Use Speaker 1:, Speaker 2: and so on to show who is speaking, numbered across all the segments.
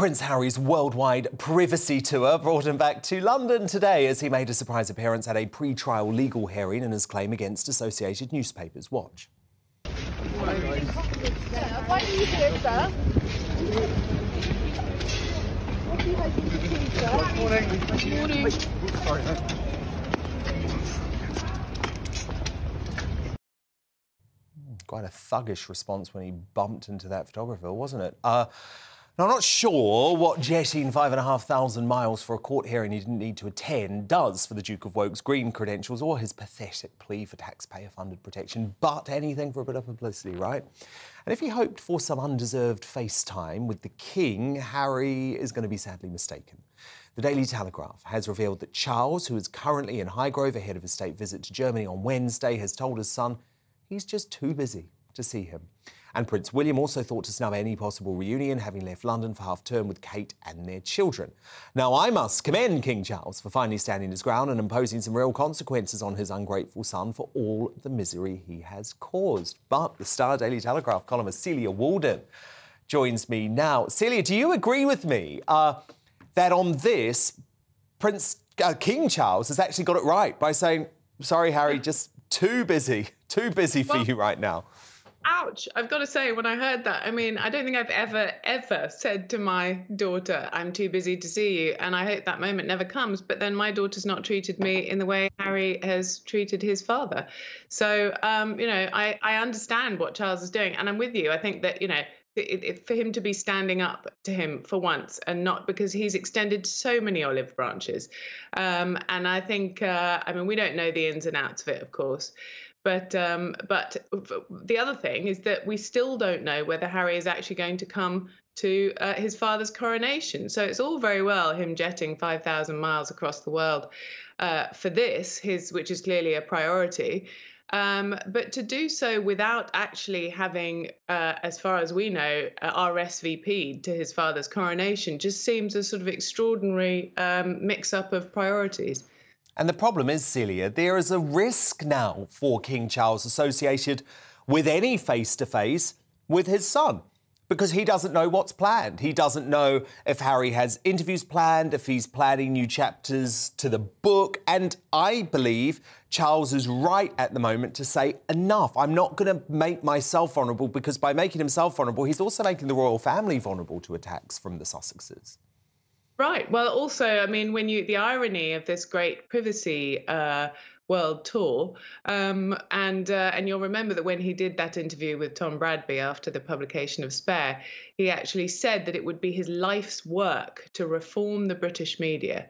Speaker 1: Prince Harry's worldwide privacy tour brought him back to London today as he made a surprise appearance at a pre-trial legal hearing in his claim against Associated Newspapers. Watch.
Speaker 2: Why are you here, sir? What are you hoping to achieve, sir?
Speaker 3: Good morning. Sorry.
Speaker 1: Quite a thuggish response when he bumped into that photographer, wasn't it? Now, I'm not sure what jetting 5,500 miles for a court hearing he didn't need to attend does for the Duke of Woke's green credentials or his pathetic plea for taxpayer-funded protection, but anything for a bit of publicity, right? And if he hoped for some undeserved FaceTime with the King, Harry is going to be sadly mistaken. The Daily Telegraph has revealed that Charles, who is currently in Highgrove ahead of his state visit to Germany on Wednesday, has told his son he's just too busy to see him. And Prince William also thought to snub any possible reunion, having left London for half-term with Kate and their children. Now, I must commend King Charles for finally standing his ground and imposing some real consequences on his ungrateful son for all the misery he has caused. But the Star Daily Telegraph columnist Celia Walden joins me now. Celia, do you agree with me that on this, King Charles has actually got it right by saying, sorry, Harry, just too busy for you right now?
Speaker 4: Ouch. I've got to say, when I heard that, I mean, I don't think I've ever said to my daughter, I'm too busy to see you. And I hope that moment never comes. But then my daughter's not treated me in the way Harry has treated his father. So, you know, I understand what Charles is doing. And I'm with you. I think that, you know, for him to be standing up to him for once and not because he's extended so many olive branches. And I think, I mean, we don't know the ins and outs of it, of course. But the other thing is that we still don't know whether Harry is actually going to come to his father's coronation. So it's all very well him jetting 5,000 miles across the world for this, which is clearly a priority. But to do so without actually having, as far as we know, RSVP'd to his father's coronation just seems a sort of extraordinary mix-up of priorities.
Speaker 1: And the problem is, Celia, there is a risk now for King Charles associated with any face-to-face with his son, because he doesn't know what's planned. He doesn't know if Harry has interviews planned, if he's planning new chapters to the book. And I believe Charles is right at the moment to say, enough, I'm not going to make myself vulnerable, because by making himself vulnerable, he's also making the royal family vulnerable to attacks from the Sussexes.
Speaker 4: Right. Well, also, I mean, the irony of this great privacy world tour, and you'll remember that when he did that interview with Tom Bradby after the publication of Spare, he actually said that it would be his life's work to reform the British media.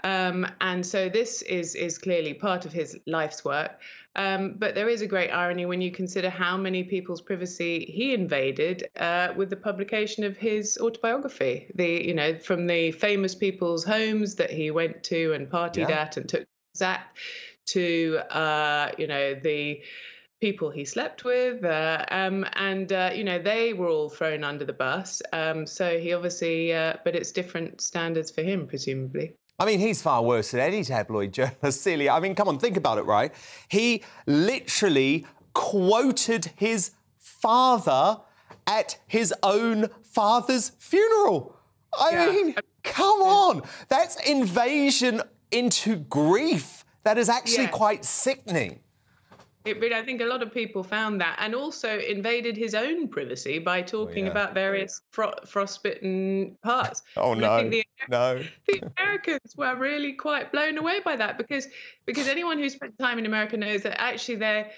Speaker 4: And so this is clearly part of his life's work. But there is a great irony when you consider how many people's privacy he invaded with the publication of his autobiography. You know, from the famous people's homes that he went to and partied at and took at, to you know, the people he slept with, you know, they were all thrown under the bus. So he obviously, but it's different standards for him, presumably.
Speaker 1: I mean, he's far worse than any tabloid journalist, Celia. I mean, come on, think about it, right? He literally quoted his father at his own father's funeral. I mean, come on. That's invasion into grief. That is actually quite sickening. I think
Speaker 4: a lot of people found that, and also invaded his own privacy by talking about various frostbitten parts.
Speaker 1: Oh,
Speaker 4: and
Speaker 1: no,
Speaker 4: I think
Speaker 1: the
Speaker 4: Americans were really quite blown away by that, because anyone who spent time in America knows that actually they're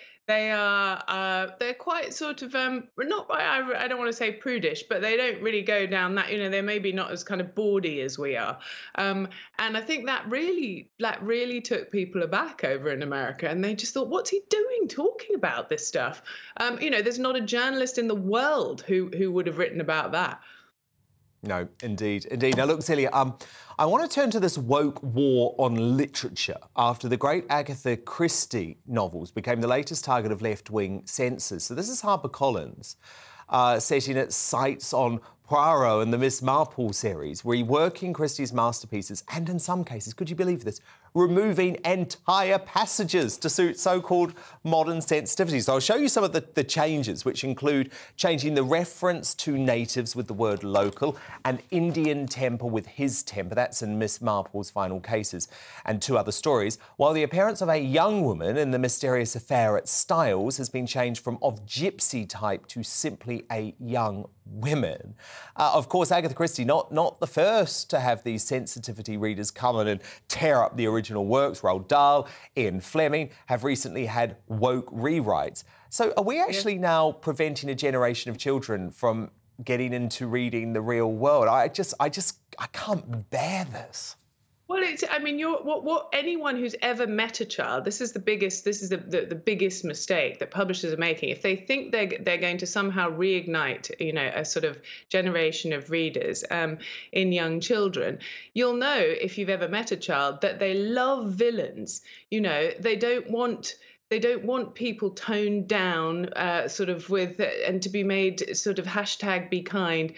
Speaker 4: quite sort of not, I don't want to say prudish, but they don't really go down that, you know, they're maybe not as kind of bawdy as we are, and I think that really took people aback over in America, and they just thought, what's he doing talking about this stuff? You know, there's not a journalist in the world who would have written about that.
Speaker 1: No, indeed, indeed. Now, look, Celia, I want to turn to this woke war on literature after the great Agatha Christie novels became the latest target of left-wing censors. So this is HarperCollins setting its sights on Poirot and the Miss Marple series, reworking Christie's masterpieces and, in some cases, could you believe this, removing entire passages to suit so-called modern sensitivities. So I'll show you some of the changes, which include changing the reference to natives with the word local and Indian temper with his temper. That's in Miss Marple's final cases, and 2 other stories, while the appearance of a young woman in the mysterious affair at Styles has been changed from of gypsy type to simply a young women. Of course, Agatha Christie, not the first to have these sensitivity readers come in and tear up the original works. Roald Dahl, Ian Fleming have recently had woke rewrites. So are we actually now preventing a generation of children from getting into reading the real world? I can't bear this.
Speaker 4: Well, I mean, what anyone who's ever met a child, this is the biggest mistake that publishers are making. If they think they're going to somehow reignite, you know, a sort of generation of readers in young children, you'll know if you've ever met a child that they love villains. You know, they don't want people toned down, sort of with, and to be made sort of #be kind.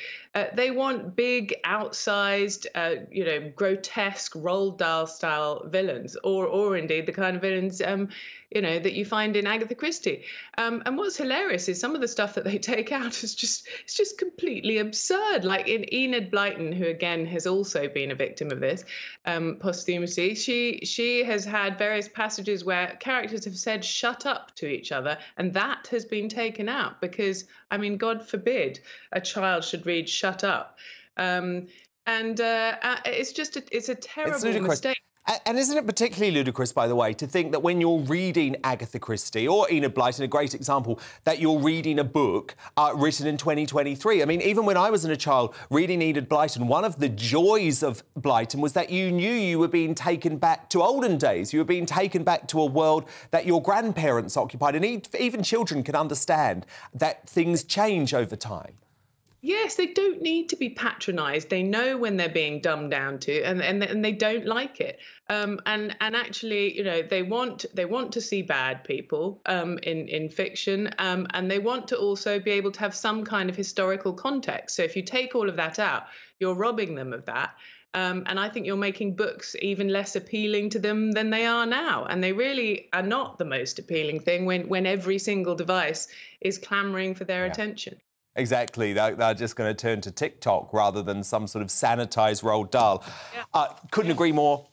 Speaker 4: They want big, outsized, you know, grotesque, Roald Dahl style villains, or indeed the kind of villains, you know, that you find in Agatha Christie. And what's hilarious is some of the stuff that they take out is just completely absurd. Like in Enid Blyton, who again has also been a victim of this posthumously, she has had various passages where characters have said "shut up" to each other, and that has been taken out because, I mean, God forbid a child should read "shut up." It's a terrible mistake.
Speaker 1: And isn't it particularly ludicrous, by the way, to think that when you're reading Agatha Christie or Enid Blyton, a great example, that you're reading a book written in 2023? I mean, even when I was a child reading Enid Blyton, one of the joys of Blyton was that you knew you were being taken back to olden days. You were being taken back to a world that your grandparents occupied. And even children can understand that things change over time.
Speaker 4: Yes, they don't need to be patronised. They know when they're being dumbed down to, and they don't like it. And actually, you know, they want to see bad people in fiction, and they want to also be able to have some kind of historical context. So if you take all of that out, you're robbing them of that. And I think you're making books even less appealing to them than they are now. And they really are not the most appealing thing when every single device is clamouring for their attention.
Speaker 1: Exactly. They're just going to turn to TikTok rather than some sort of sanitised Roald Dahl. Couldn't agree more.